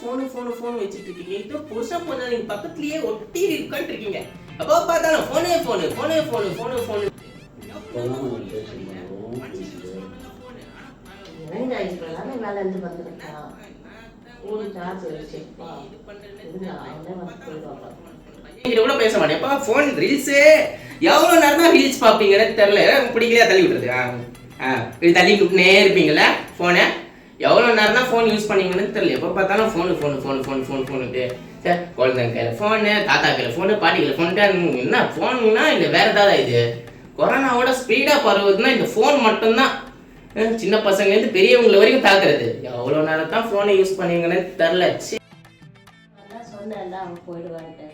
Phone வச்சுட்டு இருக்கீங்க. இது புருஷன் பொண்ணு நீங்க பக்கத்துலயே ஒட்டி உட்கார்ந்து இருக்கீங்க. அப்போ பார்த்தாலும் ஃபோனு. என்னங்க இப்பதானே மேல இருந்து வந்துருக்கா ஒரு சார்ஜ் வச்சுப்பா இது கூட பேச மாட்டேன். எப்போ ஃபோன் ரீல்ஸே எவ்வளோ நேரம் தான் ரீல்ஸ் பார்ப்பீங்கன்னு தெரியல. பிடிக்கலையா தள்ளி விட்டுறது. இது தள்ளி விட்டுனே இருப்பீங்களா ஃபோனை? எவ்வளோ நேரம் தான் ஃபோன் யூஸ் பண்ணீங்கன்னு தெரியல. எப்போ பார்த்தாலும் ஃபோனுட்டு சார் குழந்தைங்க கையில் ஃபோனு, தாத்தா கையில் ஃபோனு, பாட்டி கையில் ஃபோன்ட்டு. என்ன ஃபோனுன்னா இல்லை வேறு ஏதாவது இது கொரோனாவோட ஸ்பீடாக பரவுதுன்னா இந்த ஃபோன் மட்டும்தான் சின்ன பசங்கலேருந்து பெரியவங்களை வரைக்கும் தாக்குறது. எவ்வளோ நேரம் தான் ஃபோனை யூஸ் பண்ணீங்கன்னு தெரில. சொன்னேன் அவங்க போயிடுவான்ட்டு